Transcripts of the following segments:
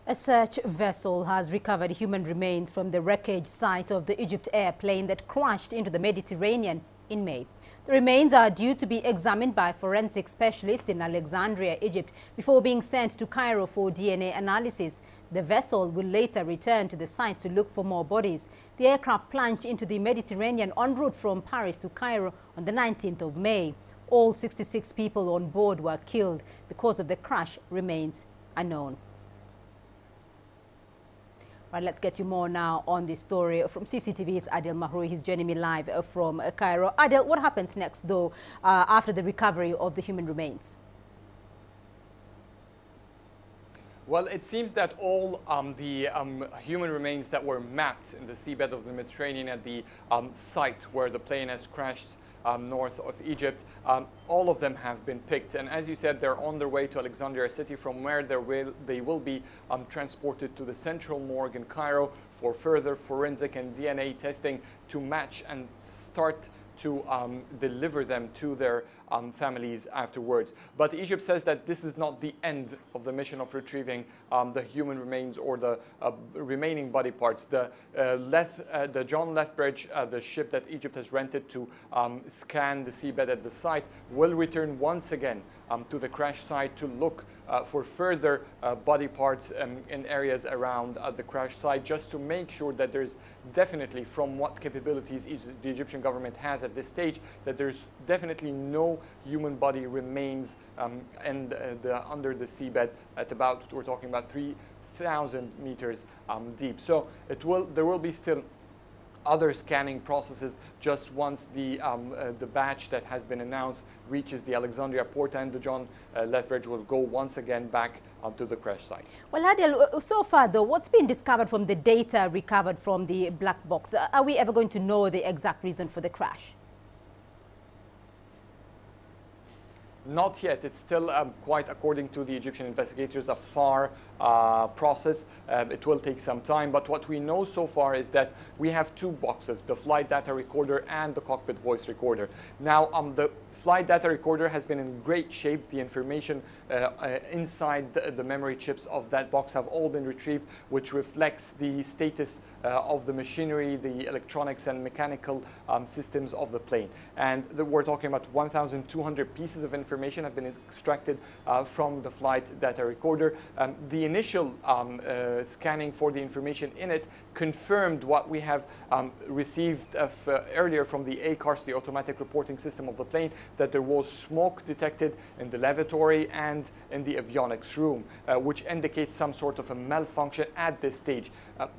A search vessel has recovered human remains from the wreckage site of the EgyptAir plane that crashed into the Mediterranean in May. The remains are due to be examined by forensic specialists in Alexandria, Egypt, before being sent to Cairo for DNA analysis. The vessel will later return to the site to look for more bodies. The aircraft plunged into the Mediterranean en route from Paris to Cairo on the 19th of May. All 66 people on board were killed. The cause of the crash remains unknown. Right, let's get you more now on this story from CCTV's Adil Mahroui. He's joining me live from Cairo. Adil, what happens next, though, after the recovery of the human remains? Well, it seems that all the human remains that were mapped in the seabed of the Mediterranean at the site where the plane has crashed north of Egypt, all of them have been picked. And as you said, they're on their way to Alexandria city, from where they will be transported to the central morgue in Cairo for further forensic and DNA testing to match and start to deliver them to their families afterwards. But Egypt says that this is not the end of the mission of retrieving the human remains or the remaining body parts. The John Lethbridge, the ship that Egypt has rented to scan the seabed at the site, will return once again to the crash site to look for further body parts in areas around the crash site, just to make sure that there's definitely, from what capabilities the Egyptian government has at this stage, that there's definitely no human body remains under the seabed at about, we're talking about 3,000 meters deep. So there will be still other scanning processes just once the batch that has been announced reaches the Alexandria port, and the John Lethbridge will go once again back to the crash site. Well, Adil, so far though, what's been discovered from the data recovered from the black box? Are we ever going to know the exact reason for the crash? Not yet. It's still quite, according to the Egyptian investigators, a far process. It will take some time, but what we know so far is that we have two boxes, the flight data recorder and the cockpit voice recorder. Now, the flight data recorder has been in great shape. The information inside the memory chips of that box have all been retrieved, which reflects the status of the machinery, the electronics and mechanical systems of the plane. And we're talking about 1,200 pieces of information have been extracted from the flight data recorder. The initial scanning for the information in it confirmed what we have received earlier from the ACARS, the automatic reporting system of the plane, that there was smoke detected in the lavatory and in the avionics room, which indicates some sort of a malfunction at this stage.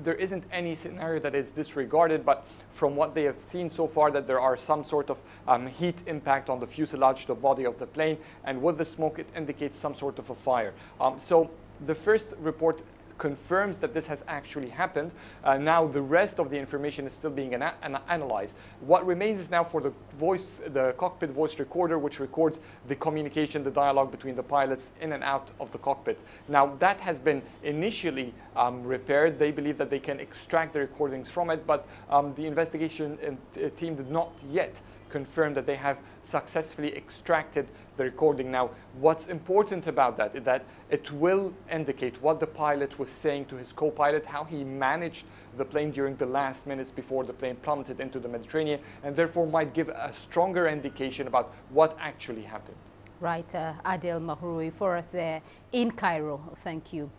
There isn't any scenario that is disregarded, but from what they have seen so far, that there are some sort of heat impact on the fuselage, the body of the plane, and with the smoke it indicates some sort of a fire. So the first report confirms that this has actually happened. Now the rest of the information is still being analyzed. What remains is now for the cockpit voice recorder, which records the communication, the dialogue between the pilots in and out of the cockpit. Now that has been initially repaired. They believe that they can extract the recordings from it, but the investigation team did not yet confirm that they have successfully extracted the recording. Now, what's important about that is that it will indicate what the pilot was saying to his co-pilot, how he managed the plane during the last minutes before the plane plummeted into the Mediterranean, and therefore might give a stronger indication about what actually happened. Right, Adil Mahroui for us there in Cairo. Thank you.